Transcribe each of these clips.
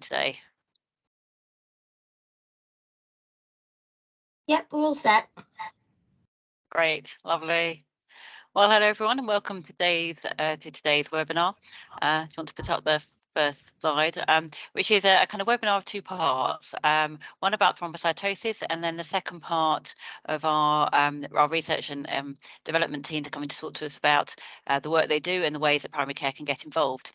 today? Yep, we're all set. Great, lovely. Well, hello everyone, and welcome to today's webinar. Do you want to put up the first slide, which is a kind of webinar of two parts, one about thrombocytosis, and then the second part of our research and development team to come and talk to us about the work they do and the ways that primary care can get involved.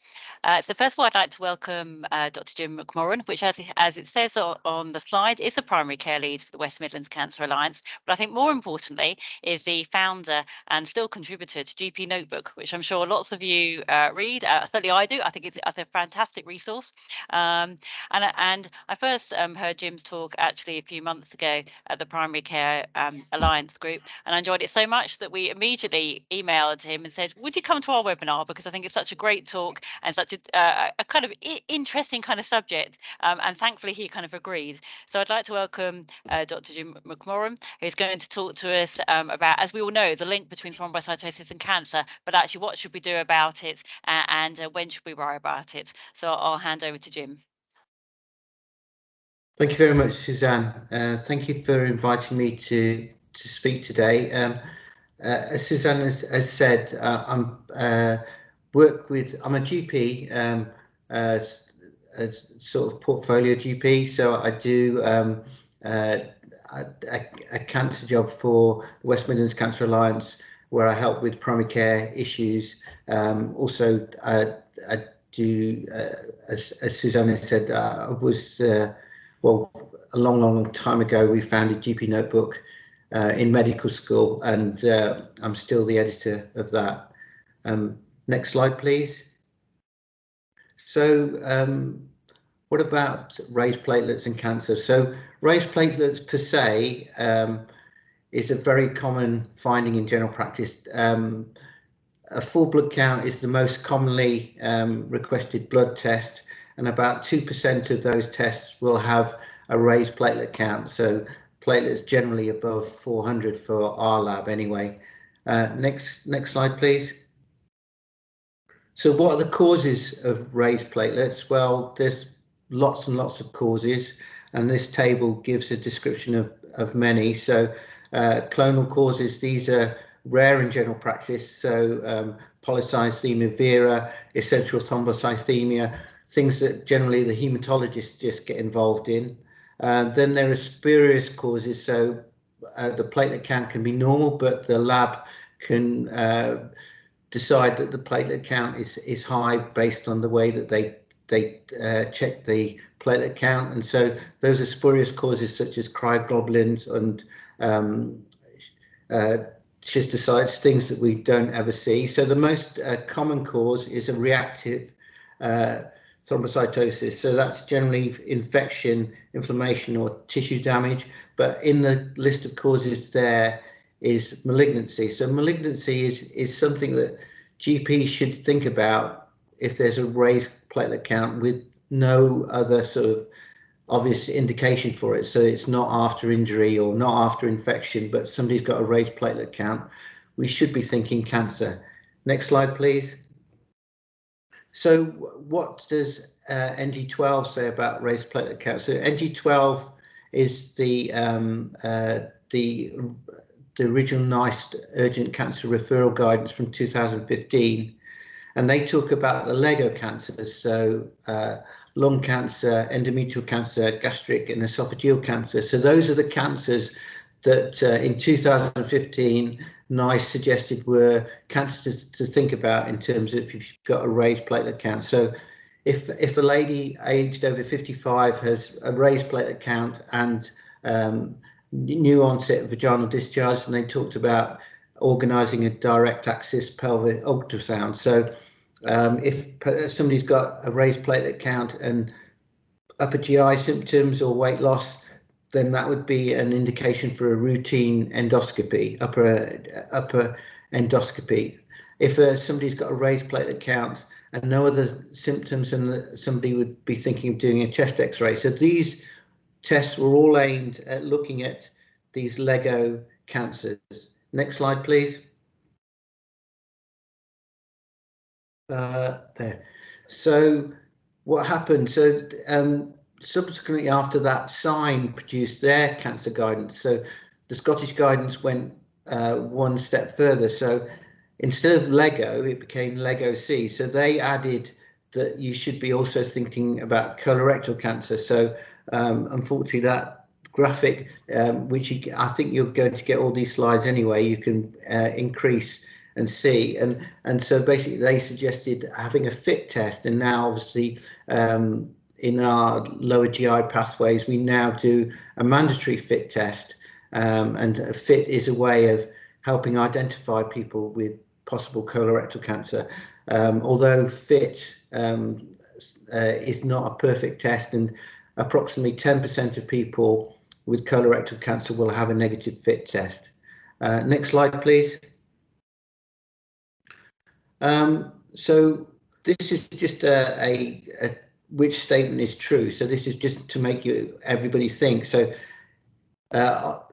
So first of all, I'd like to welcome Dr. Jim McMorran, which as it says on the slide, is the primary care lead for the West Midlands Cancer Alliance, but I think more importantly is the founder and still contributor to GP Notebook, which I'm sure lots of you read. Certainly I do. I think it's a fantastic resource. And I first heard Jim's talk actually a few months ago at the Primary Care Alliance group, and I enjoyed it so much that we immediately emailed him and said, would you come to our webinar, because I think it's such a great talk and such a kind of interesting kind of subject, and thankfully he kind of agreed. So I'd like to welcome Dr. Jim McMorran, who's going to talk to us about, as we all know, the link between thrombocytosis and cancer, but actually what should we do about it, and when should we worry about it? So I'll hand over to Jim. Thank you very much, Suzanne. Thank you for inviting me to speak today. As Suzanne has said, I'm a GP, a sort of portfolio GP. So I do a cancer job for the West Midlands Cancer Alliance, where I help with primary care issues. Also, I do, as Suzanne has said, I was, well, a long time ago, we founded GP Notebook in medical school, and I'm still the editor of that. Next slide, please. So what about raised platelets and cancer? So raised platelets per se is a very common finding in general practice. A full blood count is the most commonly requested blood test, and about 2% of those tests will have a raised platelet count. So platelets generally above 400 for our lab anyway. Next slide, please. So what are the causes of raised platelets? Well, there's lots and lots of causes, and this table gives a description of many. So clonal causes, these are rare in general practice. So polycythemia vera, essential thrombocythemia, things that generally the hematologists just get involved in. Then there are spurious causes. So the platelet count can be normal, but the lab can decide that the platelet count is high based on the way that they check the platelet count, and so those are spurious causes such as cryoglobulins and schistocytes, things that we don't ever see. So the most common cause is a reactive thrombocytosis. So that's generally infection, inflammation, or tissue damage. But in the list of causes there is malignancy. So malignancy is something that GPs should think about if there's a raised platelet count with no other sort of obvious indication for it. So it's not after injury or not after infection, but somebody's got a raised platelet count. We should be thinking cancer. Next slide, please. So what does NG12 say about raised platelet count? So NG12 is the original NICE urgent cancer referral guidance from 2015, and they talk about the Lego cancers, so lung cancer, endometrial cancer, gastric and esophageal cancer. So those are the cancers that in 2015 NICE suggested were cancers to think about in terms of if you've got a raised platelet count. So if a lady aged over 55 has a raised platelet count and new onset vaginal discharge, and they talked about organising a direct axis pelvic ultrasound. So if somebody's got a raised platelet count and upper GI symptoms or weight loss, then that would be an indication for a routine endoscopy, upper endoscopy. If somebody's got a raised platelet count and no other symptoms, and somebody would be thinking of doing a chest X-ray. So these tests were all aimed at looking at these Lego cancers. Next slide, please. There. So what happened? So subsequently after that, Sign produced their cancer guidance. So the Scottish guidance went one step further. So instead of Lego, it became Lego C. So they added that you should be also thinking about colorectal cancer. So unfortunately, that graphic, which I think you're going to get all these slides anyway, you can increase and see. And so basically they suggested having a FIT test, and now obviously in our lower GI pathways, we now do a mandatory FIT test, and a FIT is a way of helping identify people with possible colorectal cancer. Although FIT is not a perfect test, and approximately 10% of people with colorectal cancer will have a negative FIT test. Next slide, please. So this is just a which statement is true. So this is just to make everybody think. So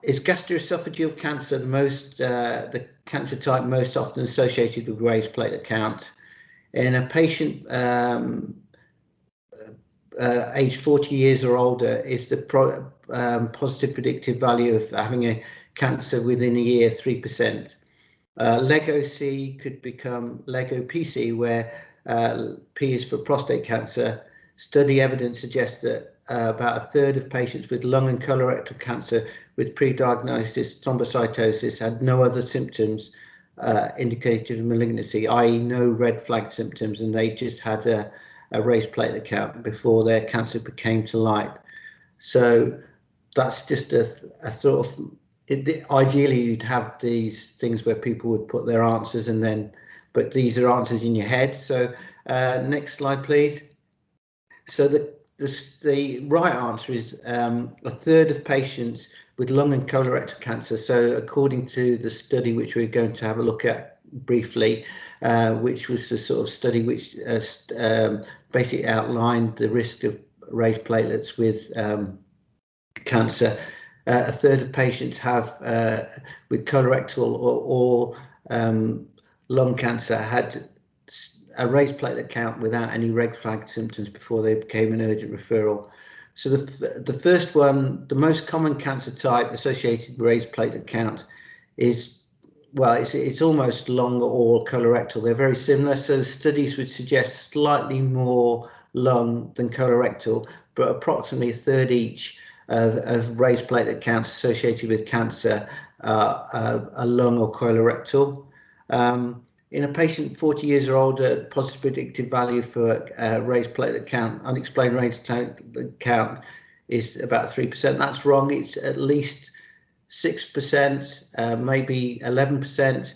is gastroesophageal cancer the cancer type most often associated with raised platelet count? In a patient aged 40 years or older, is the positive predictive value of having a cancer within a year 3%. Lego C could become Lego PC, where P is for prostate cancer. Study evidence suggests that about a third of patients with lung and colorectal cancer with pre-diagnosis thrombocytosis had no other symptoms indicated of malignancy, i.e. no red flag symptoms, and they just had a raised platelet count before their cancer came to light. So that's just a thought of, ideally you'd have these things where people would put their answers, and then, but these are answers in your head. So next slide, please. So the right answer is a third of patients with lung and colorectal cancer. So according to the study, which we're going to have a look at briefly, which was the sort of study which basically outlined the risk of raised platelets with cancer. A third of patients have with colorectal or lung cancer had a raised platelet count without any red flag symptoms before they became an urgent referral. So the first one, the most common cancer type associated with raised platelet count is, well, it's almost lung or colorectal. They're very similar. So studies would suggest slightly more lung than colorectal, but approximately a third each of raised platelet counts associated with cancer are lung or colorectal. In a patient 40 years or older, positive predictive value for raised platelet count, unexplained raised platelet count, is about 3%. That's wrong. It's at least 6%, maybe 11%.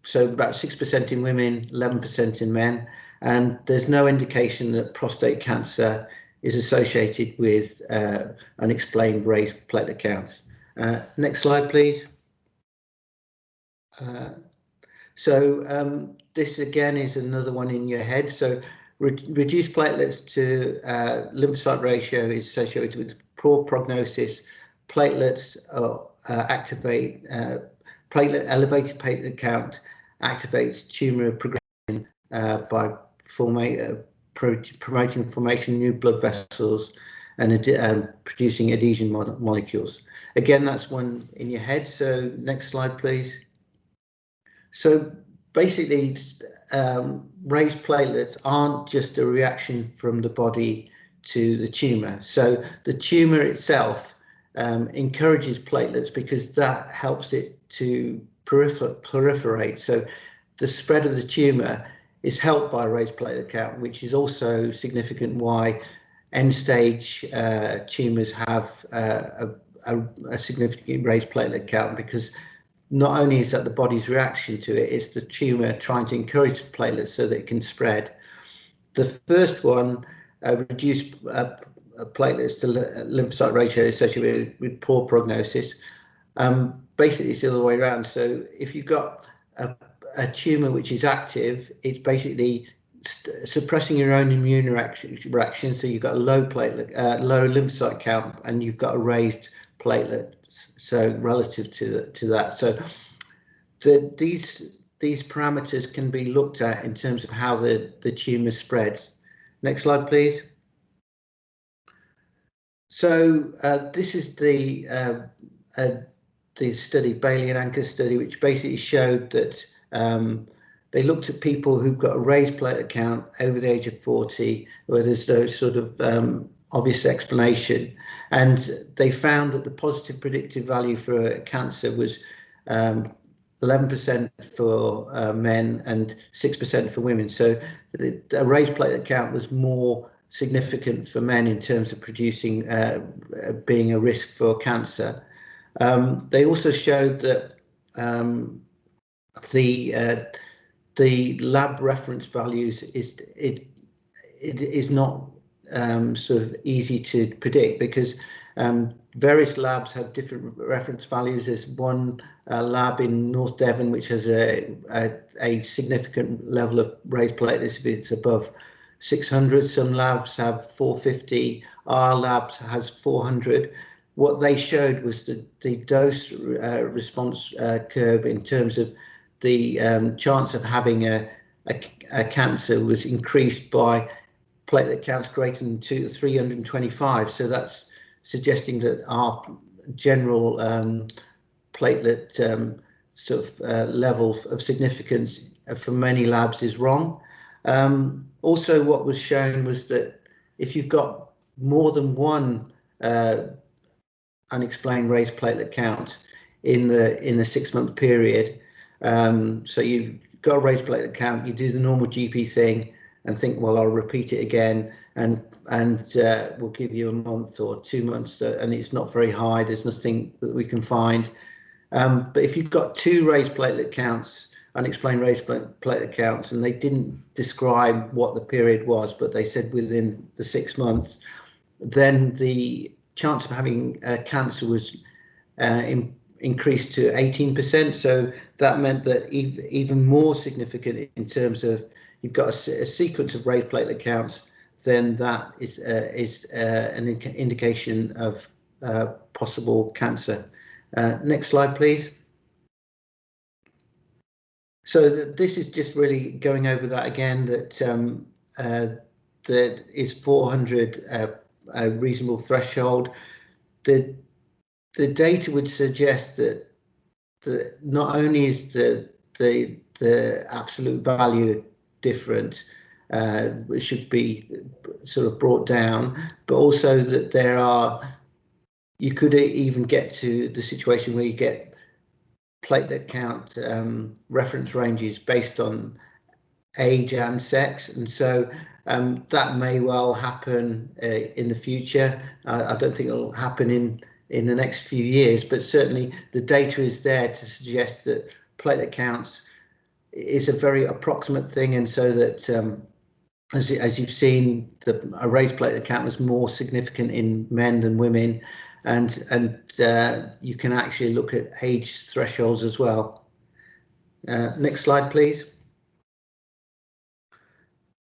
So about 6% in women, 11% in men. And there's no indication that prostate cancer is associated with unexplained raised platelet counts. Next slide, please. So this again is another one in your head. So reduced platelets to lymphocyte ratio is associated with poor prognosis. Platelets activate elevated platelet count adjuvates tumor progression by promoting formation of new blood vessels and producing adhesion molecules. Again, that's one in your head. So next slide, please. So basically, raised platelets aren't just a reaction from the body to the tumor. So the tumor itself encourages platelets because that helps it to proliferate. So the spread of the tumor is helped by raised platelet count, which is also significant why end-stage tumors have a significant raised platelet count, because not only is that the body's reaction to it, it's the tumor trying to encourage the platelets so that it can spread. The first one, reduced platelets to lymphocyte ratio associated with poor prognosis. Basically, it's the other way around. So if you've got a tumor which is active, it's basically suppressing your own immune reaction. So you've got a low lymphocyte count, and you've got a raised platelet. So relative to that, so these parameters can be looked at in terms of how the tumor spreads. Next slide, please. So this is the study, Bailey and Anchor study, which basically showed that they looked at people who've got a raised platelet count over the age of 40, where there's no sort of obvious explanation, and they found that the positive predictive value for cancer was 11% for men and 6% for women. So a raised platelet count was more significant for men in terms of producing being a risk for cancer. They also showed that the lab reference values is not sort of easy to predict, because various labs have different reference values. There's one lab in North Devon which has a significant level of raised platelets if it's above 600. Some labs have 450. Our lab has 400. What they showed was the dose response curve in terms of the chance of having a cancer was increased by platelet counts greater than 325. So that's suggesting that our general platelet sort of level of significance for many labs is wrong. Also, what was shown was that if you've got more than one unexplained raised platelet count in the 6-month period, so you've got a raised platelet count, you do the normal GP thing and think, well, I'll repeat it again, and we'll give you a month or 2 months, and it's not very high. There's nothing that we can find. But if you've got 2 raised platelet counts, unexplained raised platelet counts, and they didn't describe what the period was, but they said within the 6 months, then the chance of having cancer was increased to 18%. So that meant that even more significant in terms of you've got a sequence of raised platelet counts, then that is an indication of possible cancer. Next slide, please. So this is just really going over that again, that is 400 a reasonable threshold. The data would suggest that not only is the absolute value different, which should be sort of brought down, but also that you could even get to the situation where you get platelet count reference ranges based on age and sex, and so that may well happen in the future. I don't think it'll happen in the next few years, but certainly the data is there to suggest that platelet counts is a very approximate thing, and so that as you've seen, a raised platelet count was more significant in men than women, and you can actually look at age thresholds as well. Next slide, please.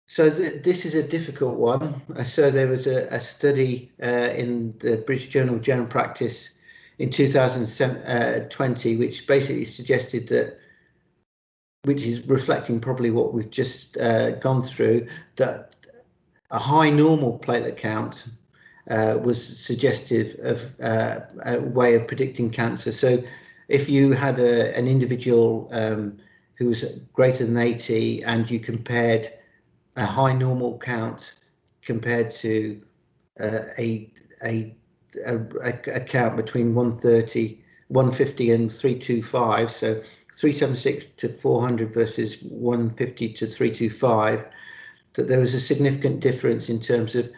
So this is a difficult one. So there was a study in the British Journal of General Practice in 2020, which basically suggested that, which is reflecting probably what we've just gone through, that a high normal platelet count was suggestive of a way of predicting cancer. So if you had an individual who was greater than 80 and you compared a high normal count compared to a count between 150 and 325, so 376 to 400 versus 150 to 325, that there was a significant difference in terms of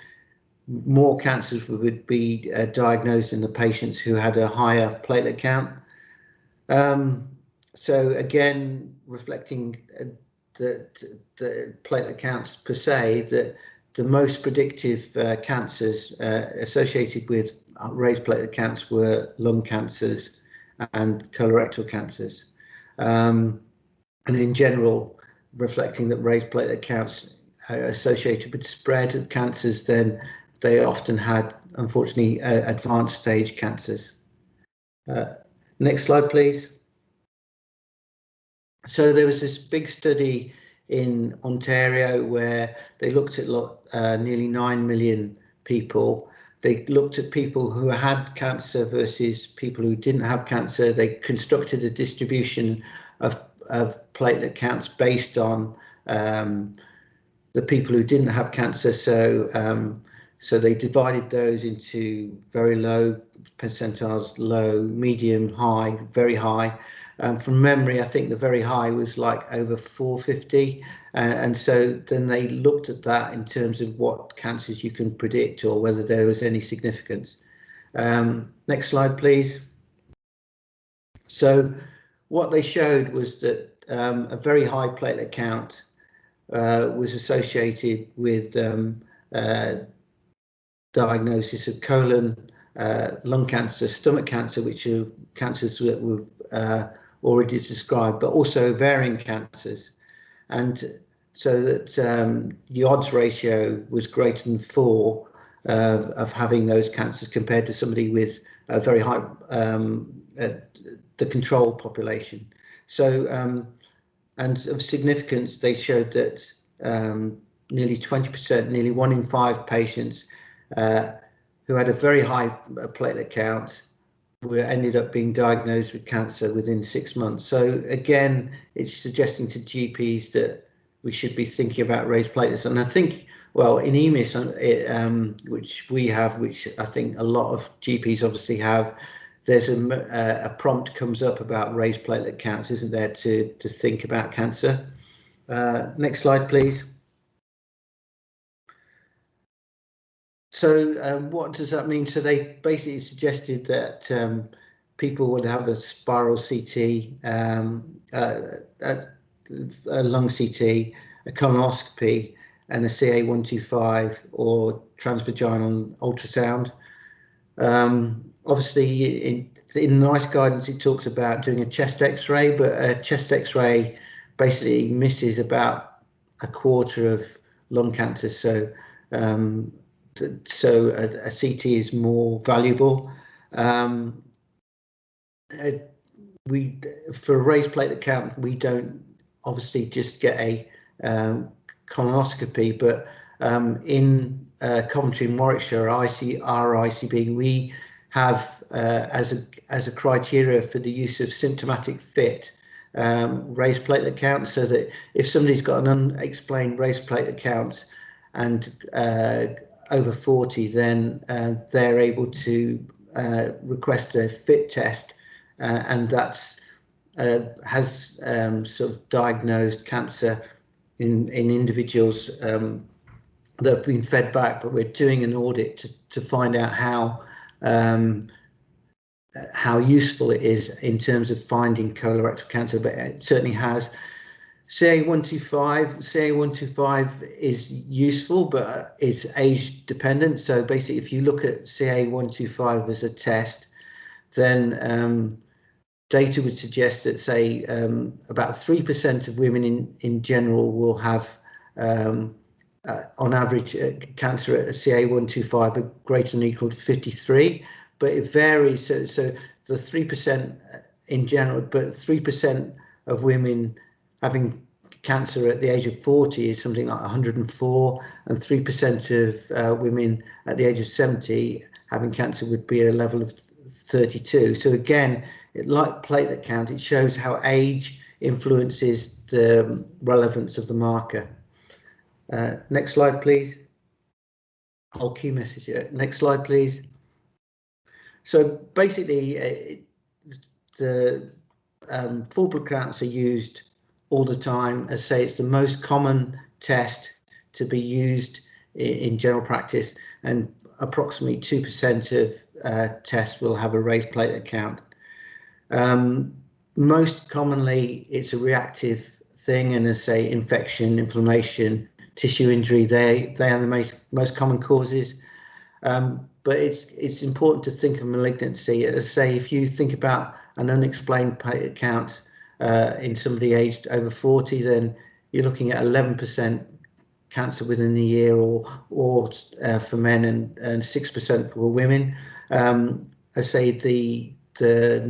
more cancers would be diagnosed in the patients who had a higher platelet count. So again, reflecting that the platelet counts per se, that the most predictive cancers associated with raised platelet counts were lung cancers and colorectal cancers. And in general, reflecting that raised platelet counts are associated with spread of cancers, then they often had, unfortunately, advanced stage cancers. Next slide, please. So there was this big study in Ontario, where they looked at nearly 9 million people. They looked at people who had cancer versus people who didn't have cancer. They constructed a distribution of platelet counts based on the people who didn't have cancer. So they divided those into very low percentiles, low, medium, high, very high. From memory, I think the very high was like over 450. And so then they looked at that in terms of what cancers you can predict or whether there was any significance. Next slide, please. So what they showed was that a very high platelet count was associated with diagnosis of colon, lung cancer, stomach cancer, which are cancers that were already described, but also ovarian cancers. And so that the odds ratio was greater than 4 of having those cancers compared to somebody with a very high, the control population. So, and of significance, they showed that nearly 20%, nearly 1 in 5 patients who had a very high platelet count ended up being diagnosed with cancer within 6 months. So again, it's suggesting to GPs that we should be thinking about raised platelets. And I think, well, in EMIS, which we have, which I think a lot of GPs obviously have, there's a prompt comes up about raised platelet counts, isn't there, to think about cancer. Next slide, please. So what does that mean? So they basically suggested that people would have a spiral CT, a lung CT, a colonoscopy, and a CA-125 or transvaginal ultrasound. Obviously, in NICE guidance, it talks about doing a chest X-ray, but a chest X-ray basically misses about a quarter of lung cancer. So a CT is more valuable. For a raised platelet count, we don't obviously just get a colonoscopy, but in Coventry and Warwickshire, our ICB, we have as a criteria for the use of symptomatic fit raised platelet count, so that if somebody's got an unexplained raised platelet count and over 40, then they're able to request a fit test, and that's has sort of diagnosed cancer in individuals that have been fed back. But we're doing an audit to find out how useful it is in terms of finding colorectal cancer, but it certainly has. CA-125 is useful, but it's age dependent. So basically, if you look at CA-125 as a test, then data would suggest that, say, about 3% of women in general will have, on average, cancer at a CA-125 of greater than or equal to 53, but it varies. So the 3% in general, but 3% of women having cancer at the age of 40 is something like 104, and 3% of women at the age of 70 having cancer would be a level of 32. So again, like platelet count, it shows how age influences the relevance of the marker. Next slide, please. Whole key message here. Next slide, please. So basically, the full blood counts are used all the time. As I say, it's the most common test to be used in general practice, and approximately 2% of tests will have a raised platelet count. Most commonly, it's a reactive thing, and as I say, infection, inflammation, tissue injury, they are the most common causes. But it's important to think of malignancy. As I say, if you think about an unexplained platelet count in somebody aged over 40, then you're looking at 11% cancer within a year, or for men, and 6% for women. I say the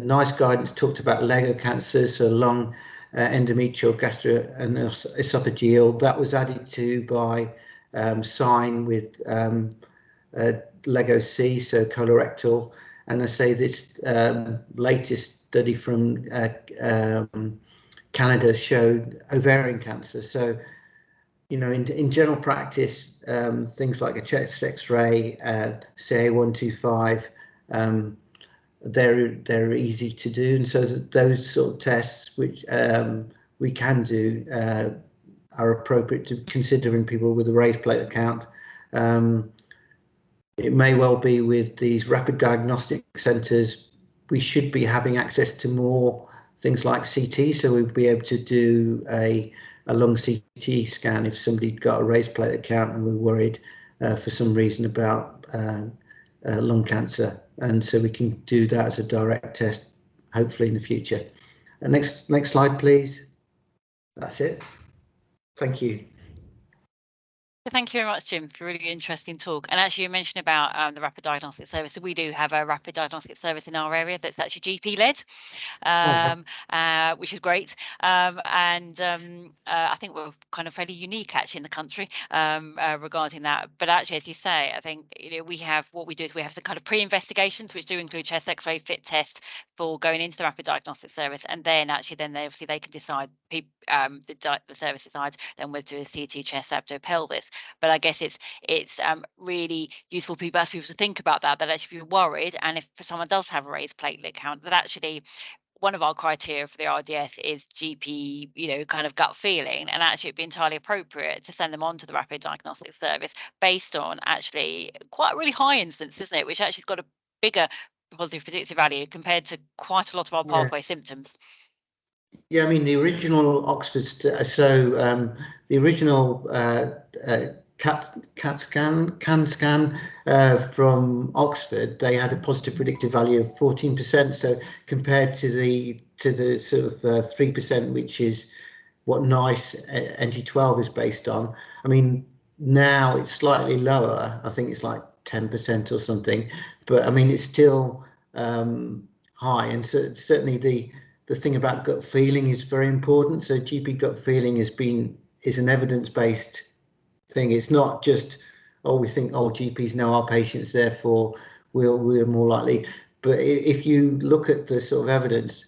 NICE guidance talked about Lego cancers, so lung, endometrial, gastro and esophageal. That was added to by SIGN with Lego C, so colorectal. And they say this latest study from Canada showed ovarian cancer. So, you know, in general practice, things like a chest X-ray, CA125, they're easy to do, and so those sort of tests which we can do are appropriate to consider in people with a raised platelet count. It may well be with these rapid diagnostic centres, we should be having access to more things like CT, so we'd be able to do a lung CT scan if somebody got a raised platelet count and we're worried for some reason about lung cancer, and so we can do that as a direct test, hopefully in the future. Next slide, please. That's it. Thank you. Thank you very much, Jim, for a really interesting talk. And actually, you mentioned about the rapid diagnostic service. So we do have a rapid diagnostic service in our area that's actually GP led, which is great. I think we're kind of fairly unique actually in the country regarding that. But actually, as you say, I think we have what we do is we have some kind of pre-investigations, which do include chest X-ray, fit test for going into the rapid diagnostic service, and then actually they can decide the service decides then whether to do a CT, chest, abdo, pelvis. But I guess it's really useful for people to think about that actually if you're worried, and if someone does have a raised platelet count, that actually one of our criteria for the RDS is GP, kind of gut feeling, and actually it'd be entirely appropriate to send them on to the rapid diagnostic service based on actually quite a really high instance, isn't it? Which actually has got a bigger positive predictive value compared to quite a lot of our pathway symptoms. Yeah, I mean the original Oxford, the original CAN scan from Oxford, they had a positive predictive value of 14%. So compared to the sort of 3%, which is what NICE NG12 is based on. I mean, now it's slightly lower. I think it's like 10% or something, but I mean it's still high, and so certainly the thing about gut feeling is very important. So GP gut feeling is an evidence-based thing. It's not just, we think, GPs know our patients, therefore we're more likely. But if you look at the sort of evidence,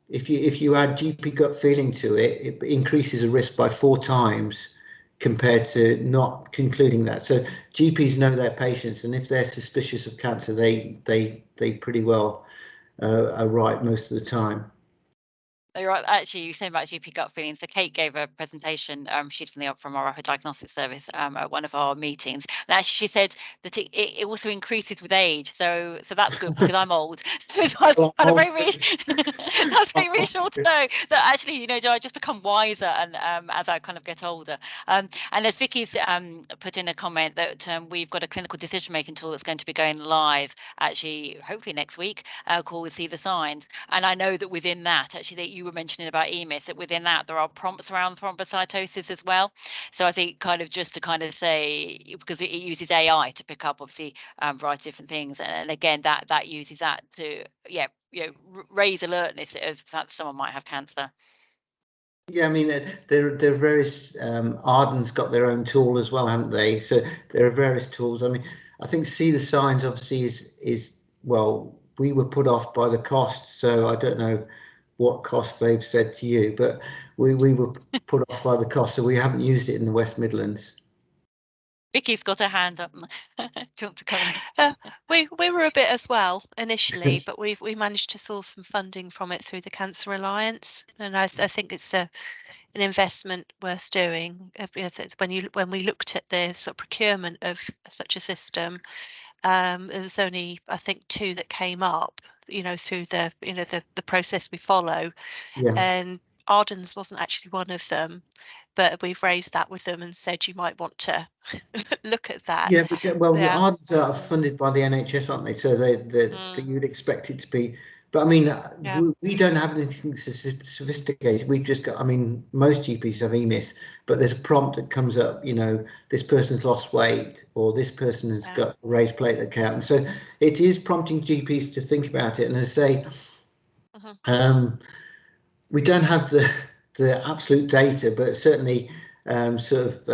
if you add GP gut feeling to it, it increases the risk by 4 times compared to not concluding that. So GPs know their patients, and if they're suspicious of cancer, they pretty well are right most of the time. You're right. Actually, you saying about GP gut feeling. So Kate gave a presentation. She's from our rapid diagnostic service at one of our meetings. And actually, she said that it also increases with age. So that's good because I'm old. So that's very reassuring to know that actually, I just become wiser and as I kind of get older. And as Vicky's put in a comment that we've got a clinical decision making tool that's going to be going live actually hopefully next week called See the Signs. And I know that within that actually that you were mentioning about EMIS, that within that there are prompts around thrombocytosis as well. So I think kind of just to kind of say, because it uses AI to pick up obviously a variety of different things, and again that uses that to raise alertness if that someone might have cancer. Yeah, I mean, there are various, Arden's got their own tool as well, haven't they? So there are various tools. I mean, I think See the Signs obviously is well, we were put off by the cost, so I don't know what cost they've said to you, but we were put off by the cost, so we haven't used it in the West Midlands. Vicky's got her hand up. Do you want to comment? We were a bit as well initially, but we managed to source some funding from it through the Cancer Alliance, and I think it's an investment worth doing. When we looked at the sort of procurement of such a system, there was only I think 2 that came up, through the process we follow, and Arden's wasn't actually one of them. But we've raised that with them and said you might want to look at that. Yeah, because, Ardens are funded by the NHS, aren't they? So you'd expect it to be. But I mean, we don't have anything sophisticated. We've just got. I mean, most GPs have EMIS, but there's a prompt that comes up. This person's lost weight, or this person has got a raised platelet count. And so it is prompting GPs to think about it. And as I say, we don't have the absolute data, but certainly sort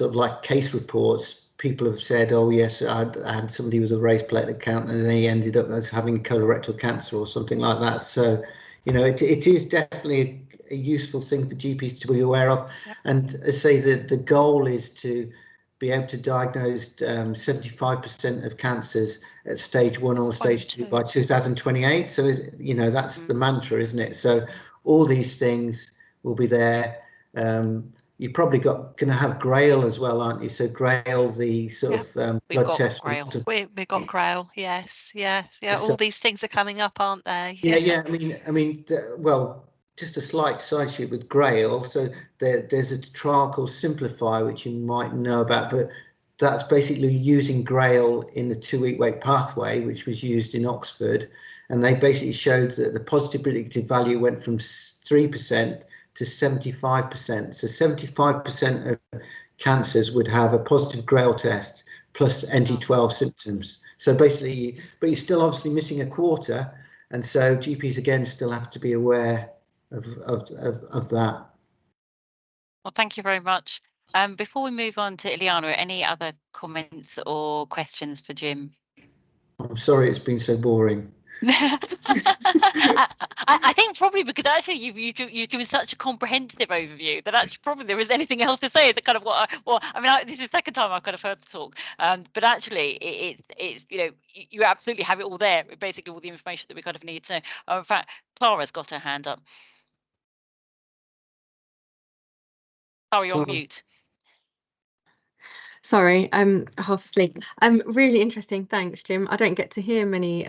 of like case reports, people have said, oh yes, I had somebody with a raised platelet count and they ended up as having colorectal cancer or something like that. So, you know, it is definitely a useful thing for GPs to be aware of. Yep. And as I say, the goal is to be able to diagnose 75% of cancers at stage 1 or stage 2 by 2028. So, you know, that's the mantra, isn't it? So all these things will be there. You're probably going to have GRAIL as well, aren't you? So GRAIL, the sort of blood test. We got GRAIL, yes, yeah. All these things are coming up, aren't they? Yeah. I mean, well, just a slight side sheet with GRAIL. So there's a trial called Simplify, which you might know about, but that's basically using GRAIL in the 2-week wait pathway, which was used in Oxford, and they basically showed that the positive predictive value went from 3% to 75%. So 75% of cancers would have a positive GRAIL test plus NG12 symptoms. So basically, but you're still obviously missing a quarter, and so GPs again still have to be aware of that. Well, thank you very much. Before we move on to Ileana, any other comments or questions for Jim? I'm sorry it's been so boring. I think probably because actually you've given such a comprehensive overview that actually probably there isn't anything else to say. That kind of this is the second time I've kind of heard the talk, but actually it's you know, you absolutely have it all there, basically all the information that we kind of need to know. In fact, Clara's got her hand up. Clara, you're on mute. Sorry, half asleep. Really interesting. Thanks, Jim. I don't get to hear many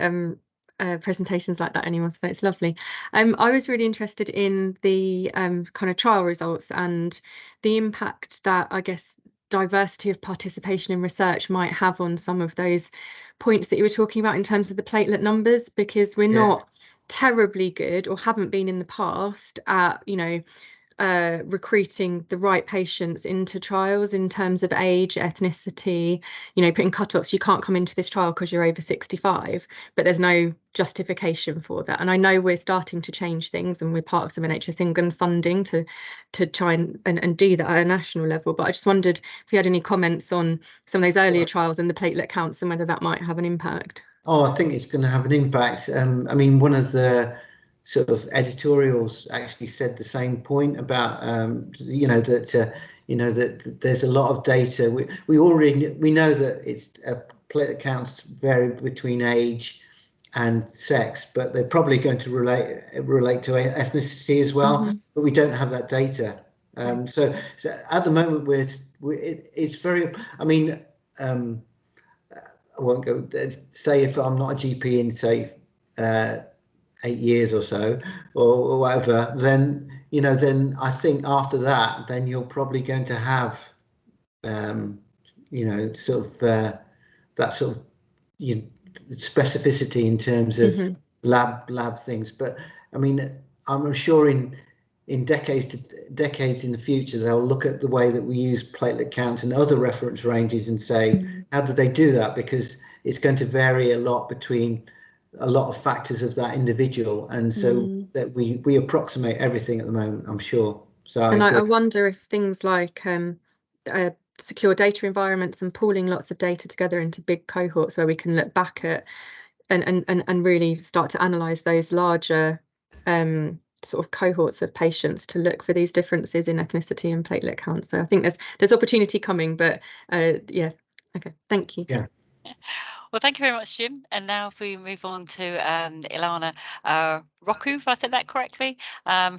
presentations like that anymore, so it's lovely. I was really interested in the kind of trial results and the impact that I guess diversity of participation in research might have on some of those points that you were talking about in terms of the platelet numbers, because we're not terribly good, or haven't been in the past, at, you know, recruiting the right patients into trials in terms of age, ethnicity, you know, putting cutoffs. You can't come into this trial because you're over 65, but there's no justification for that. And I know we're starting to change things, and we're part of some NHS England funding to try and do that at a national level. But I just wondered if you had any comments on some of those earlier trials and the platelet counts and whether that might have an impact. Oh, I think it's going to have an impact. I mean, one of the sort of editorials actually said the same point about you know, that there's a lot of data. We know that it's platelet counts vary between age and sex, but they're probably going to relate to ethnicity as well. But we don't have that data. So at the moment it's very. I mean. I won't go say if I'm not a GP in say 8 years or so or whatever, then, you know, then I think after that, then you're probably going to have you know, sort of that sort of, you know, specificity in terms of lab things. But I mean, I'm sure in decades in the future, they'll look at the way that we use platelet counts and other reference ranges and say, how did they do that? Because it's going to vary a lot between a lot of factors of that individual, and so that we approximate everything at the moment, I'm sure. So I wonder if things like secure data environments and pooling lots of data together into big cohorts where we can look back at and really start to analyze those larger sort of cohorts of patients to look for these differences in ethnicity and platelet count. So I think there's opportunity coming, but yeah. Okay, thank you. Yeah. Well, thank you very much, Jim. And now if we move on to Ilana Roku, if I said that correctly,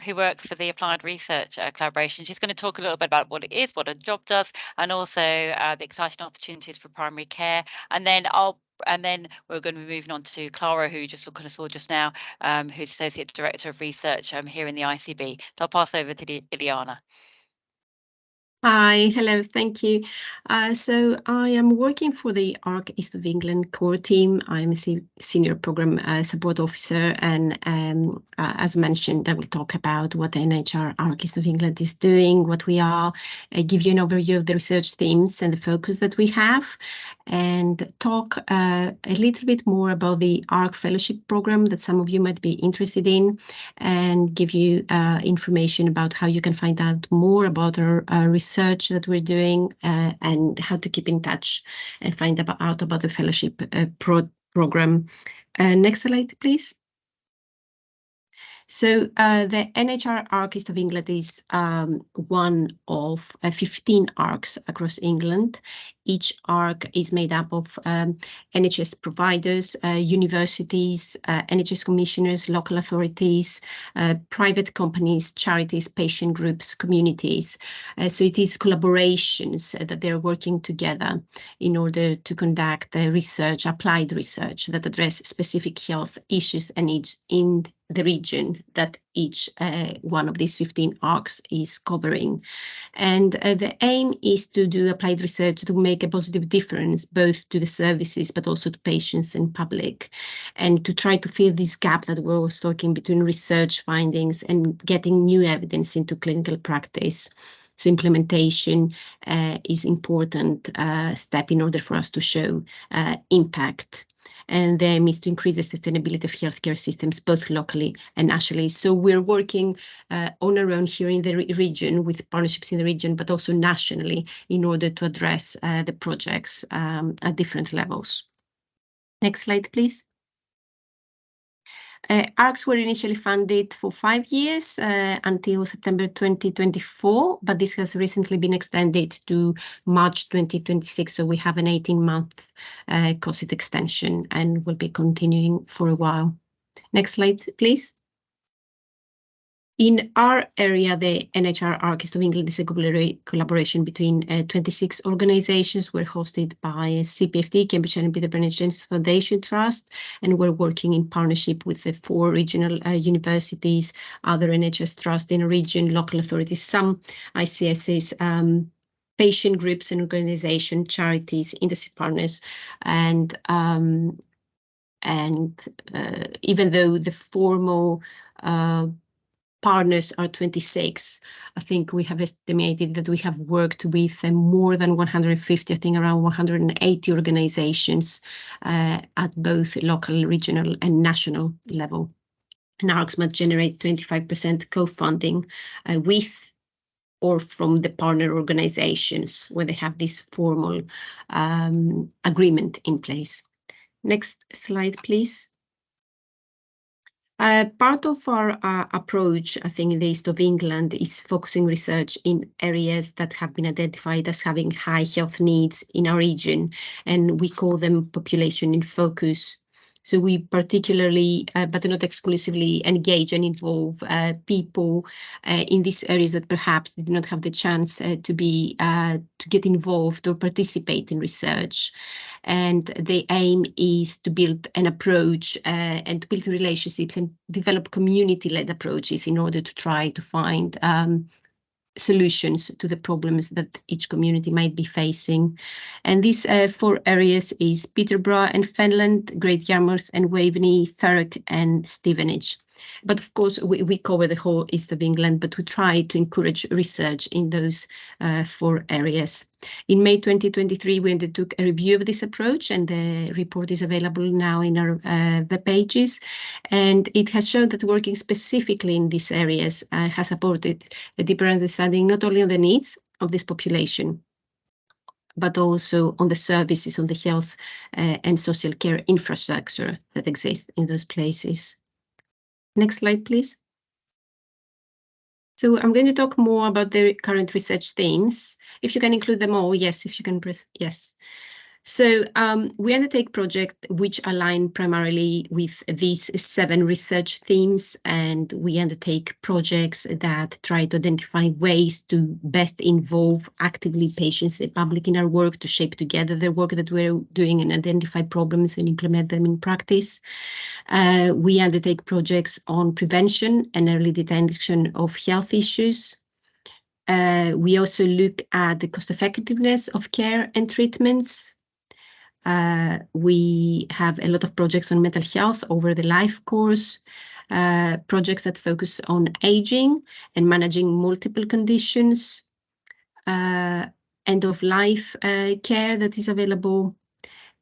who works for the Applied Research Collaboration. She's going to talk a little bit about what it is, what her job does, and also the exciting opportunities for primary care. And then we're going to be moving on to Clara, who you just kind of saw just now, who's Associate Director of Research here in the ICB. So I'll pass over to Ileana. Hi, hello, thank you. So I am working for the ARC East of England core team. I'm a senior program support officer, and as mentioned, I will talk about what the NHR ARC East of England is doing, what we are, give you an overview of the research themes and the focus that we have, and talk a little bit more about the ARC fellowship program that some of you might be interested in, and give you information about how you can find out more about our research that we're doing, and how to keep in touch and find out about the fellowship program. Next slide, please. So the NHR ARC East of England is one of 15 ARCs across England. Each ARC is made up of NHS providers, universities, NHS commissioners, local authorities, private companies, charities, patient groups, communities. So it is collaborations that they're working together in order to conduct research, applied research that address specific health issues and needs in the region that each one of these 15 ARCs is covering. And the aim is to do applied research to make a positive difference both to the services but also to patients and public, and to try to fill this gap that we're always talking between research findings and getting new evidence into clinical practice. So implementation is important step in order for us to show impact. And the aim is to increase the sustainability of healthcare systems, both locally and nationally. So we're working on our own here in the region with partnerships in the region, but also nationally in order to address the projects at different levels. Next slide, please. ARCs were initially funded for 5 years until September 2024, but this has recently been extended to March 2026. So we have an 18-month COSIT extension and will be continuing for a while. Next slide, please. In our area, the NHR ARC East of England is a collaboration between 26 organizations. We're hosted by CPFT, Cambridge and Peterborough NHS Foundation Trust, and we're working in partnership with the 4 regional universities, other NHS trusts in a region, local authorities, some ICSs, patient groups and organizations, charities, industry partners, and even though the formal partners are 26. I think we have estimated that we have worked with more than 150, I think around 180 organizations at both local, regional and national level. And ARCs must generate 25% co-funding with or from the partner organizations where they have this formal agreement in place. Next slide, please. Part of our approach, I think, in the East of England is focusing research in areas that have been identified as having high health needs in our region, and we call them population in focus. So we particularly, but not exclusively, engage and involve people in these areas that perhaps did not have the chance to get involved or participate in research. And the aim is to build an approach and to build relationships and develop community-led approaches in order to try to find solutions to the problems that each community might be facing. And these 4 areas is Peterborough and Fenland, Great Yarmouth and Waveney, Thurrock and Stevenage. But of course, we cover the whole East of England, but we try to encourage research in those 4 areas. In May 2023, we undertook a review of this approach, and the report is available now in our web pages. And it has shown that working specifically in these areas has supported a deeper understanding not only on the needs of this population, but also on the services, on the health and social care infrastructure that exists in those places. Next slide, please. So I'm going to talk more about the current research themes. If you can include them all, yes, if you can press yes. So we undertake projects which align primarily with these 7 research themes, and we undertake projects that try to identify ways to best involve actively patients and public in our work, to shape together the work that we're doing and identify problems and implement them in practice. We undertake projects on prevention and early detection of health issues. We also look at the cost effectiveness of care and treatments. We have a lot of projects on mental health over the life course, projects that focus on aging and managing multiple conditions, end of life care that is available.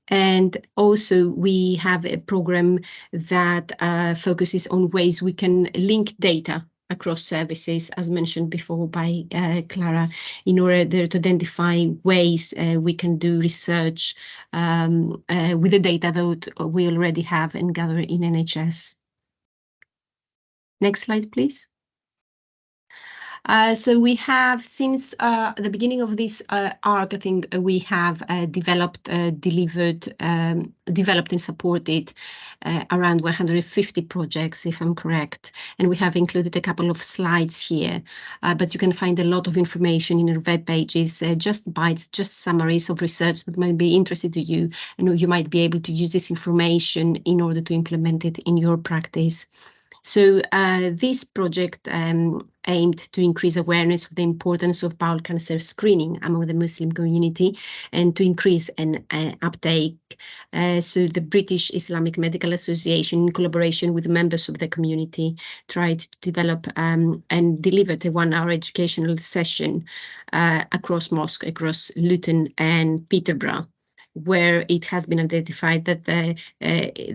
And also we have a program that focuses on ways we can link data across services, as mentioned before by Clara, in order to identify ways we can do research with the data that we already have and gather in NHS. Next slide, please. So we have, since the beginning of this arc, I think we have developed and supported around 150 projects, if I'm correct. And we have included a couple of slides here, but you can find a lot of information in our web pages, just bites, just summaries of research that might be interested to you, and you might be able to use this information in order to implement it in your practice. So this project aimed to increase awareness of the importance of bowel cancer screening among the Muslim community and to increase an uptake. So the British Islamic Medical Association, in collaboration with members of the community, tried to develop and delivered a 1-hour educational session across mosques, across Luton and Peterborough, where it has been identified that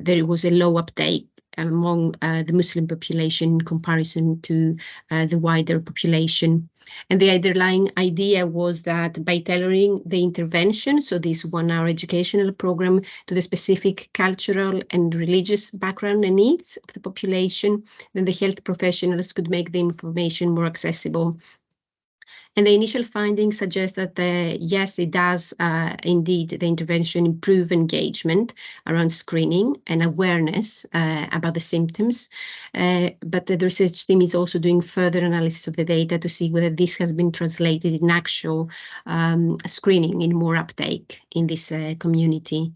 there was a low uptake among the Muslim population in comparison to the wider population. And the underlying idea was that by tailoring the intervention, so this 1-hour educational program, to the specific cultural and religious background and needs of the population, then the health professionals could make the information more accessible. And the initial findings suggest that, yes, it does indeed, the intervention improve engagement around screening and awareness about the symptoms. But the research team is also doing further analysis of the data to see whether this has been translated in actual screening, in more uptake in this community.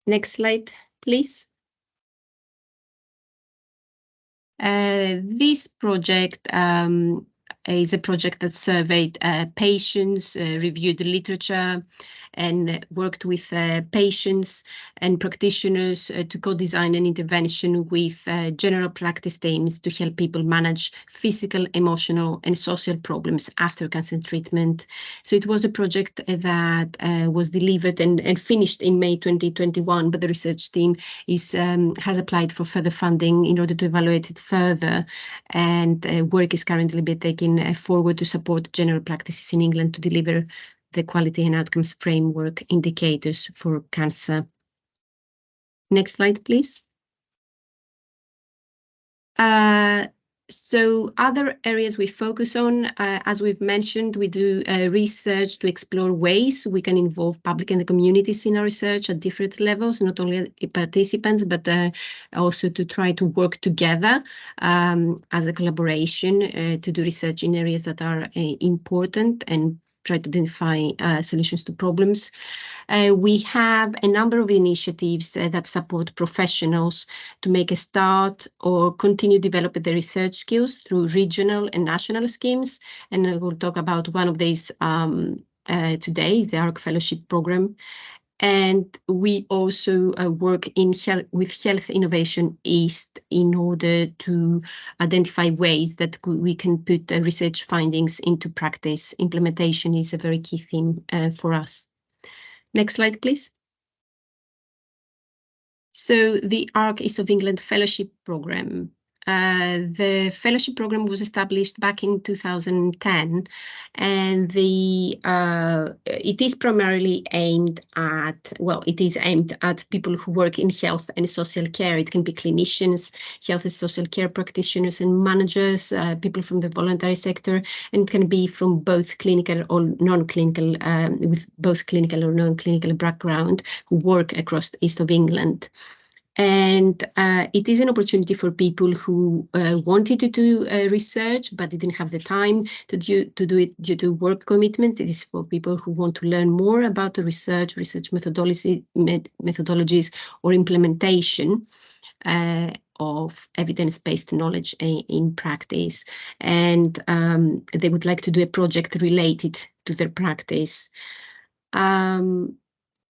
Next slide, please. This project is a project that surveyed patients, reviewed the literature, and worked with patients and practitioners to co-design an intervention with general practice teams to help people manage physical, emotional, and social problems after cancer treatment. So it was a project that was delivered and finished in May 2021, but the research team has applied for further funding in order to evaluate it further, and work is currently being taken forward to support general practices in England to deliver the quality and outcomes framework indicators for cancer. Next slide, please. So other areas we focus on, as we've mentioned, we do research to explore ways we can involve public and the communities in our research at different levels, not only participants, but also to try to work together as a collaboration to do research in areas that are important and try to identify solutions to problems. We have a number of initiatives that support professionals to make a start or continue developing their research skills through regional and national schemes. And we'll talk about one of these today, the ARC Fellowship Program. And we also work with Health Innovation East in order to identify ways that we can put research findings into practice. Implementation is a very key theme for us. Next slide, please. So the ARC East of England Fellowship Programme. The fellowship program was established back in 2010, and it is primarily aimed at, well, it is aimed at people who work in health and social care. It can be clinicians, health and social care practitioners and managers, people from the voluntary sector, and it can be from both clinical or non-clinical, with both clinical or non-clinical background, who work across the East of England. And it is an opportunity for people who wanted to do research but didn't have the time to do it due to work commitments. It is for people who want to learn more about the research methodologies or implementation of evidence-based knowledge in practice, and they would like to do a project related to their practice.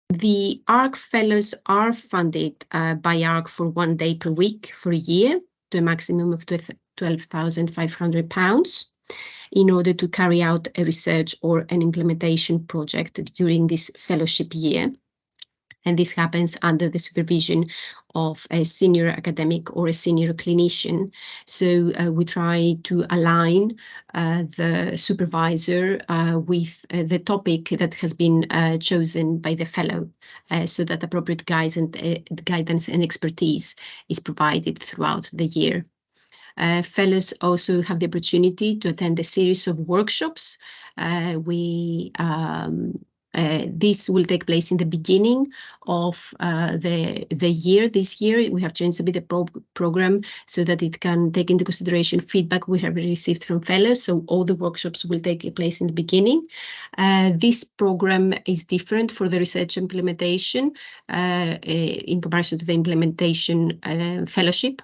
The ARC fellows are funded by ARC for 1 day per week for a year to a maximum of £12,500 in order to carry out a research or an implementation project during this fellowship year. And this happens under the supervision of a senior academic or a senior clinician. So we try to align the supervisor with the topic that has been chosen by the fellow, so that appropriate guidance and expertise is provided throughout the year. Fellows also have the opportunity to attend a series of workshops. This will take place in the beginning of the year. This year, we have changed a bit the program so that it can take into consideration feedback we have received from fellows. So all the workshops will take place in the beginning. This program is different for the research implementation in comparison to the implementation fellowship.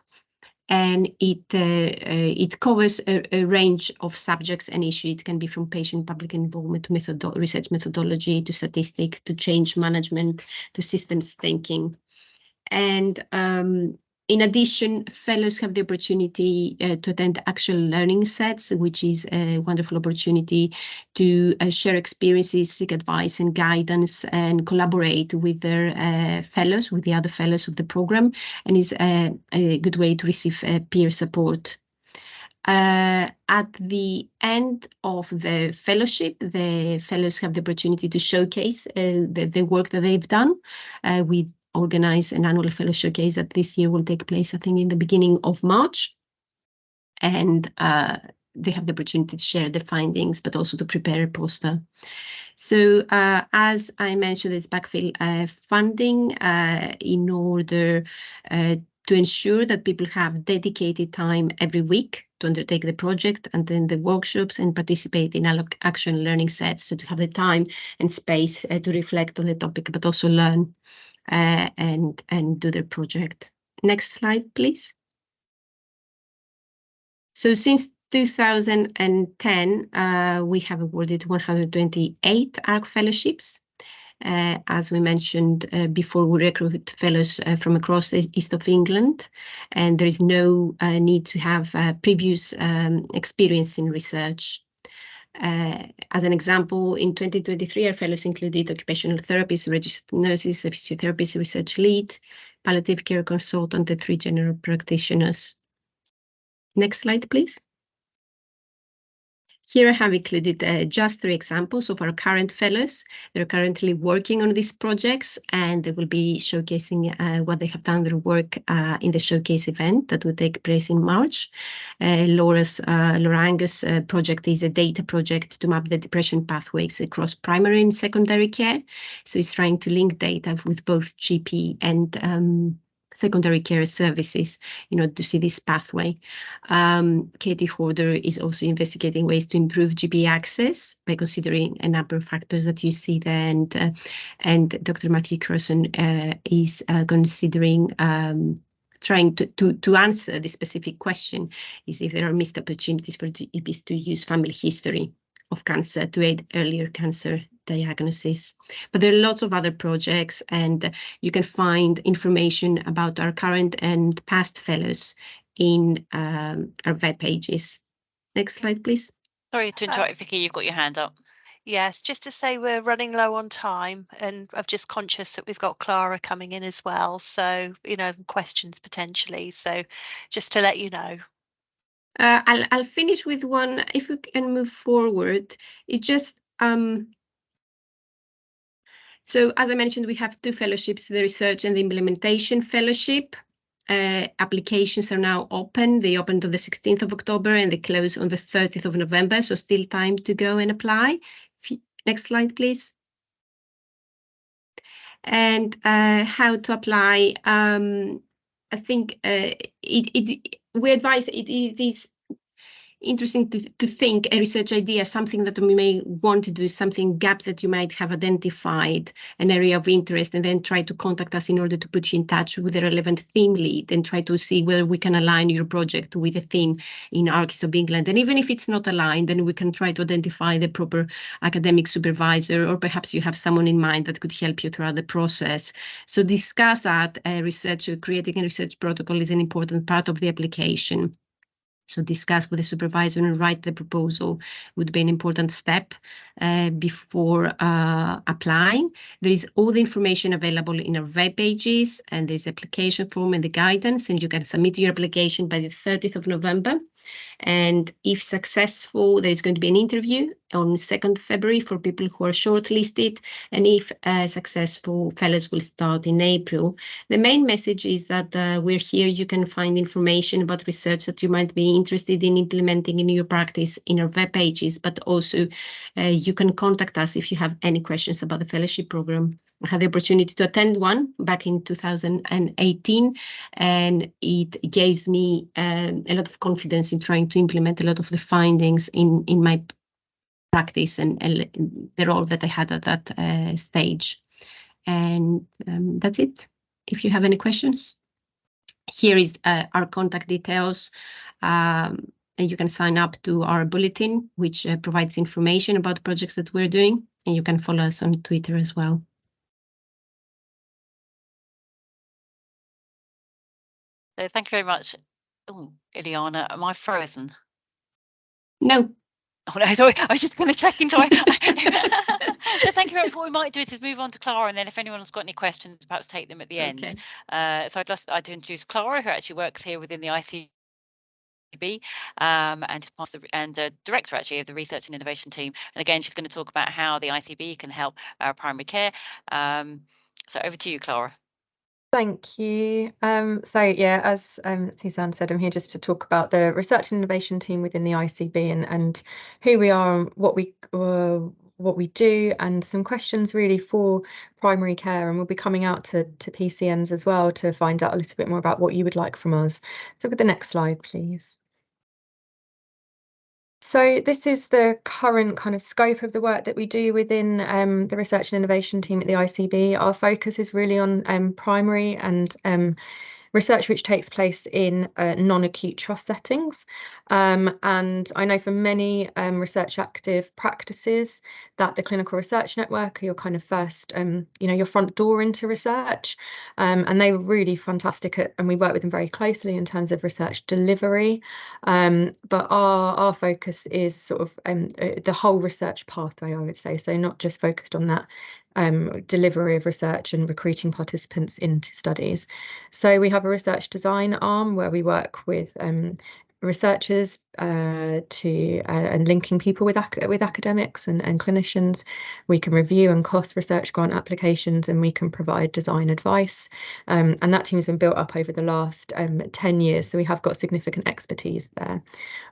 And it covers a range of subjects and issues. It can be from patient public involvement to research methodology, to statistics, to change management, to systems thinking. And in addition, fellows have the opportunity to attend actual learning sets, which is a wonderful opportunity to share experiences, seek advice and guidance, and collaborate with their fellows, with the other fellows of the program, and is a good way to receive peer support. At the end of the fellowship, the fellows have the opportunity to showcase the work that they've done. We organize an annual fellow showcase that this year will take place, I think, in the beginning of March. And they have the opportunity to share the findings, but also to prepare a poster. So as I mentioned, there's backfill funding in order to ensure that people have dedicated time every week to undertake the project and then the workshops and participate in action learning sets, so to have the time and space to reflect on the topic, but also learn and do their project. Next slide, please. So since 2010, we have awarded 128 ARC fellowships. As we mentioned before, we recruit fellows from across the east of England, and there is no need to have previous experience in research. As an example, in 2023, our fellows included occupational therapists, registered nurses, a physiotherapist, research lead, palliative care consultant, and 3 general practitioners. Next slide, please. Here I have included just 3 examples of our current fellows. They're currently working on these projects, and they will be showcasing what they have done, their work in the showcase event that will take place in March. Laura Angus' project is a data project to map the depression pathways across primary and secondary care. So it's trying to link data with both GP and secondary care services in order to see this pathway. Katie Horder is also investigating ways to improve GP access by considering a number of factors that you see there, and Dr. Matthew Carson is considering trying to answer the specific question, is if there are missed opportunities for GPs to use family history of cancer to aid earlier cancer diagnosis. But there are lots of other projects, and you can find information about our current and past fellows in our web pages. Next slide, please. Sorry to interrupt, Vicky, you've got your hand up. Yes, just to say we're running low on time, and I'm just conscious that we've got Clara coming in as well. So, questions potentially. So just to let you know. I'll finish with one, if we can move forward. It's just, so as I mentioned, we have 2 fellowships, the research and the implementation fellowship. Applications are now open. They opened on the 16th of October and they close on the 30th of November. So still time to go and apply. Next slide, please. And how to apply. I think we advise it is interesting to think a research idea, something that we may want to do, something gap that you might have identified, an area of interest, and then try to contact us in order to put you in touch with the relevant theme lead and try to see whether we can align your project with a theme in ICS of England. And even if it's not aligned, then we can try to identify the proper academic supervisor, or perhaps you have someone in mind that could help you throughout the process. So discuss that. Creating a research protocol is an important part of the application. So discuss with the supervisor and write the proposal would be an important step before applying. There is all the information available in our web pages, and there's application form and the guidance, and you can submit your application by the 30th of November. And if successful, there is going to be an interview on 2nd February for people who are shortlisted. And if successful, fellows will start in April. The main message is that we're here. You can find information about research that you might be interested in implementing in your practice in our web pages, but also you can contact us if you have any questions about the fellowship program. I had the opportunity to attend one back in 2018, and it gives me a lot of confidence in trying to implement a lot of the findings in my practice and the role that I had at that stage. And that's it. If you have any questions, here is our contact details. And you can sign up to our bulletin, which provides information about projects that we're doing. And you can follow us on Twitter as well. So thank you very much. Oh, Ileana, am I frozen? No. Oh no, sorry, I was just going to check into it. So thank you very much. What we might do is move on to Clara, and then if anyone's got any questions, perhaps take them at the end. Okay. So I'd like to introduce Clara, who actually works here within the ICB, and director actually of the research and innovation team. And again, she's going to talk about how the ICB can help primary care. So over to you, Clara. Thank you. So yeah, as Suzanne said, I'm here just to talk about the research and innovation team within the ICB and who we are and what we do, and some questions really for primary care. And we'll be coming out to PCNs as well to find out a little bit more about what you would like from us. So with the next slide, please. So this is the current kind of scope of the work that we do within the research and innovation team at the ICB. Our focus is really on primary and research which takes place in non-acute trust settings. And I know for many research active practices that the clinical research network are your kind of first, your front door into research. And they were really fantastic and we work with them very closely in terms of research delivery. But our focus is sort of the whole research pathway, I would say. So not just focused on that delivery of research and recruiting participants into studies. So we have a research design arm where we work with researchers and linking people with academics and clinicians. We can review and cost research grant applications, and we can provide design advice. And that team has been built up over the last 10 years, so we have got significant expertise there.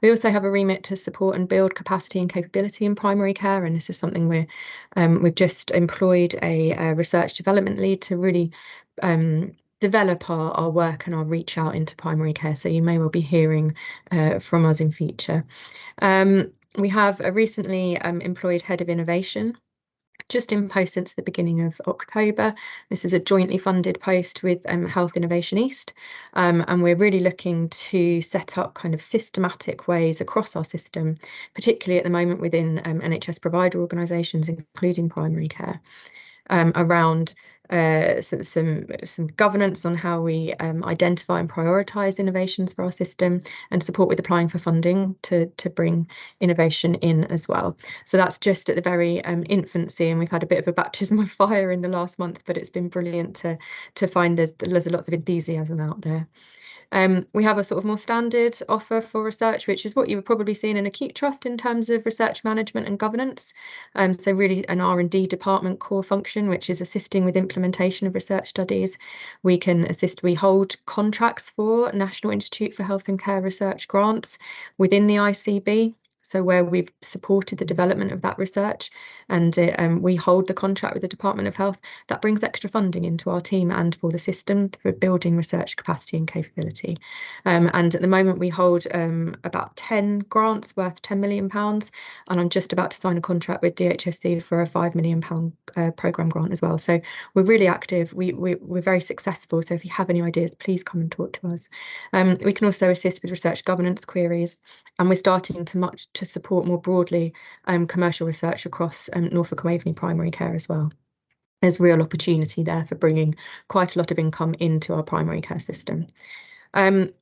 We also have a remit to support and build capacity and capability in primary care, and this is something we've just employed a research development lead to really develop our work and our reach out into primary care. So you may well be hearing from us in future. We have a recently employed head of innovation, just in post since the beginning of October. This is a jointly funded post with Health Innovation East, and we're really looking to set up kind of systematic ways across our system, particularly at the moment within NHS provider organisations, including primary care, around some governance on how we identify and prioritise innovations for our system, and support with applying for funding to bring innovation in as well. So that's just at the very infancy, and we've had a bit of a baptism of fire in the last month, but it's been brilliant to find there's lots of enthusiasm out there. We have a sort of more standard offer for research, which is what you would probably see in an acute trust in terms of research management and governance. So really an R&D department core function, which is assisting with implementation of research studies. We hold contracts for National Institute for Health and Care Research grants within the ICB. So where we've supported the development of that research and we hold the contract with the Department of Health, that brings extra funding into our team and for the system for building research capacity and capability. And at the moment we hold about 10 grants worth £10 million, and I'm just about to sign a contract with DHSC for a £5 million programme grant as well. So we're really active, we're very successful, so if you have any ideas, please come and talk to us. We can also assist with research governance queries, and we're starting to support more broadly commercial research across Norfolk and Waveney primary care as well. There's real opportunity there for bringing quite a lot of income into our primary care system.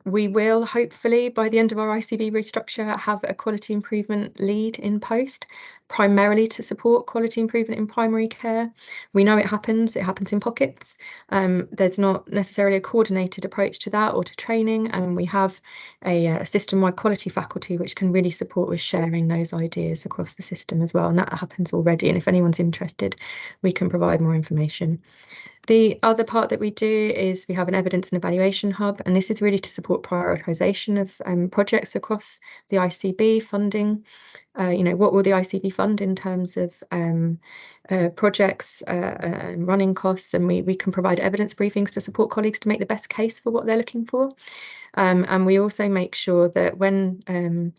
We will hopefully by the end of our ICB restructure have a quality improvement lead in post, primarily to support quality improvement in primary care. We know it happens in pockets. There's not necessarily a coordinated approach to that or to training, and we have a system-wide quality faculty which can really support with sharing those ideas across the system as well, and that happens already, and if anyone's interested we can provide more information. The other part that we do is we have an evidence and evaluation hub, and this is really to support prioritisation of projects across the ICB funding. What will the ICB fund in terms of projects and running costs, and we can provide evidence briefings to support colleagues to make the best case for what they're looking for. And we also make sure that when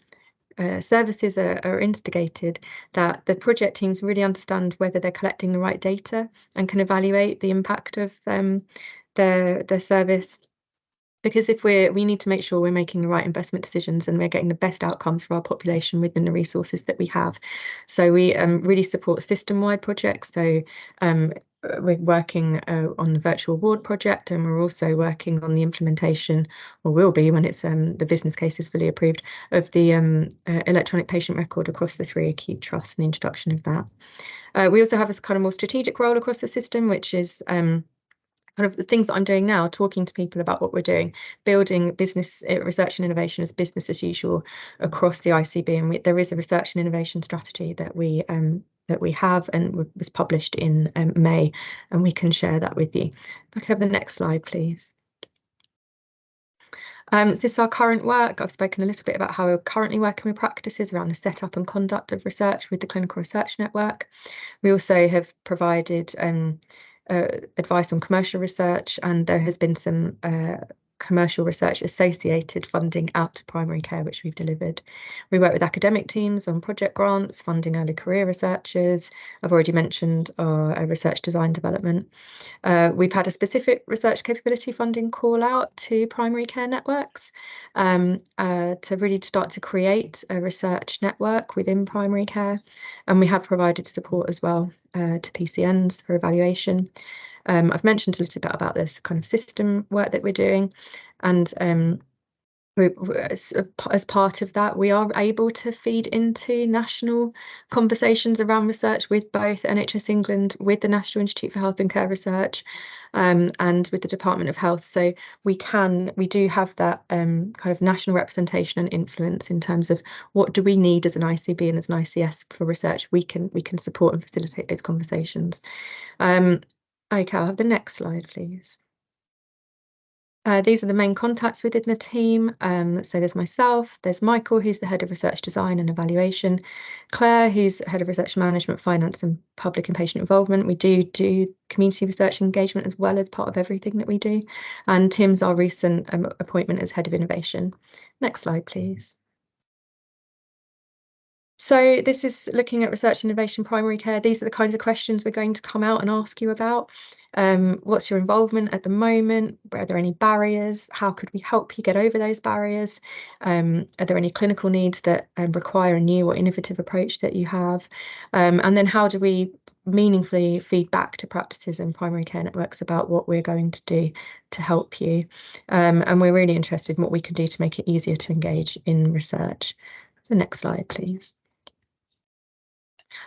services are instigated, that the project teams really understand whether they're collecting the right data and can evaluate the impact of their service. Because if we need to make sure we're making the right investment decisions and we're getting the best outcomes for our population within the resources that we have. So we really support system-wide projects. So we're working on the virtual ward project, and we're also working on the implementation, or will be when it's the business case is fully approved, of the electronic patient record across the 3 acute trusts and the introduction of that. We also have a kind of more strategic role across the system, which is kind of the things that I'm doing now, talking to people about what we're doing, building business research and innovation as business as usual across the ICB. And there is a research and innovation strategy that we have and was published in May, and we can share that with you. If I could have the next slide, please. This is our current work. I've spoken a little bit about how we're currently working with practices around the setup and conduct of research with the Clinical Research Network. We also have provided advice on commercial research, and there has been some commercial research associated funding out to primary care, which we've delivered. We work with academic teams on project grants, funding early career researchers. I've already mentioned our research design development. We've had a specific research capability funding call out to primary care networks to really start to create a research network within primary care. And we have provided support as well to PCNs for evaluation. I've mentioned a little bit about this kind of system work that we're doing, and as part of that, we are able to feed into national conversations around research with both NHS England, with the National Institute for Health and Care Research, and with the Department of Health. So we do have that kind of national representation and influence in terms of what do we need as an ICB and as an ICS for research. We can support and facilitate those conversations. Okay, I'll have the next slide, please. These are the main contacts within the team. So there's myself, there's Michael, who's the head of research design and evaluation, Claire, who's head of research management, finance and public and patient involvement. We do community research engagement as well as part of everything that we do. And Tim's our recent appointment as head of innovation. Next slide, please. So this is looking at research and innovation primary care. These are the kinds of questions we're going to come out and ask you about. What's your involvement at the moment? Are there any barriers? How could we help you get over those barriers? Are there any clinical needs that require a new or innovative approach that you have? And then how do we meaningfully feed back to practices and primary care networks about what we're going to do to help you? And we're really interested in what we can do to make it easier to engage in research. The next slide, please.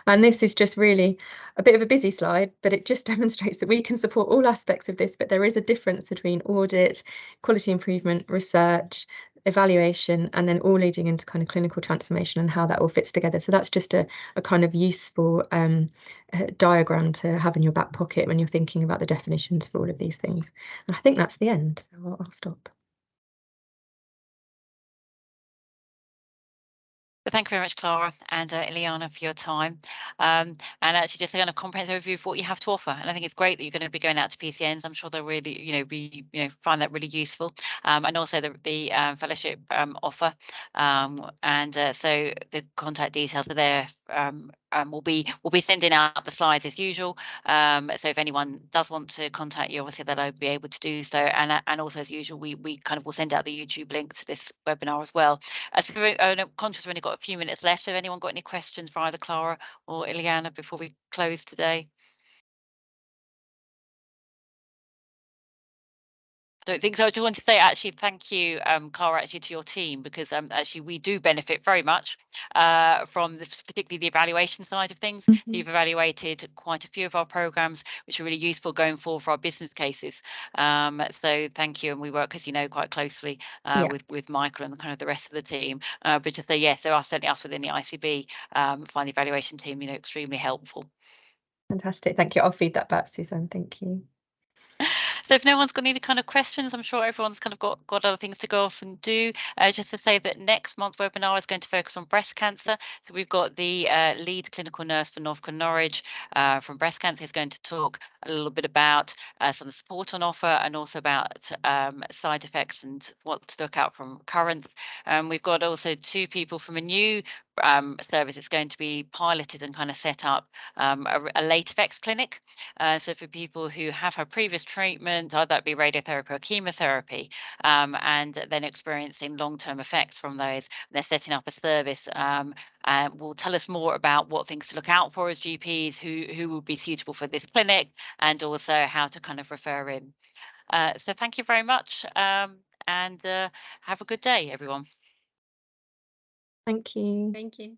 And this is just really a bit of a busy slide, but it just demonstrates that we can support all aspects of this, but there is a difference between audit, quality improvement, research, evaluation, and then all leading into kind of clinical transformation and how that all fits together. So that's just a kind of useful diagram to have in your back pocket when you're thinking about the definitions for all of these things. And I think that's the end, so I'll stop. thank you very much, Clara and Ileana, for your time. And actually just a kind of comprehensive overview of what you have to offer. And I think it's great that you're going to be going out to PCNs. I'm sure they'll really, find that really useful. And also the fellowship offer. So the contact details are there. We'll be sending out the slides as usual. So if anyone does want to contact you, obviously they'll be able to do so. And also as usual, we kind of will send out the YouTube link to this webinar as well. As we're conscious, we've only got a few minutes left. Have anyone got any questions for either Clara or Ileana before we close today? I don't think so. I just want to say actually thank you, Clara, actually to your team, because actually we do benefit very much from particularly the evaluation side of things. You've evaluated quite a few of our programs, which are really useful going forward for our business cases. So thank you, and we work, as you know, quite closely with Michael and kind of the rest of the team. But to say yes, there are certainly us within the ICB find the evaluation team, extremely helpful. Fantastic, thank you. I'll feed that back, Suzanne. Thank you. So if no one's got any kind of questions, I'm sure everyone's kind of got other things to go off and do. Just to say that next month's webinar is going to focus on breast cancer. So we've got the lead clinical nurse for Northcote Norwich from breast cancer is going to talk a little bit about some of the support on offer and also about side effects and what to look out from currents. We've got also 2 people from a new service that's going to be piloted and kind of set up a late effects clinic. So for people who have had previous treatment, either that be radiotherapy or chemotherapy, and then experiencing long-term effects from those, they're setting up a service and will tell us more about what things to look out for as GPs, who will be suitable for this clinic, and also how to kind of refer in. So thank you very much, and have a good day, everyone. Thank you. Thank you.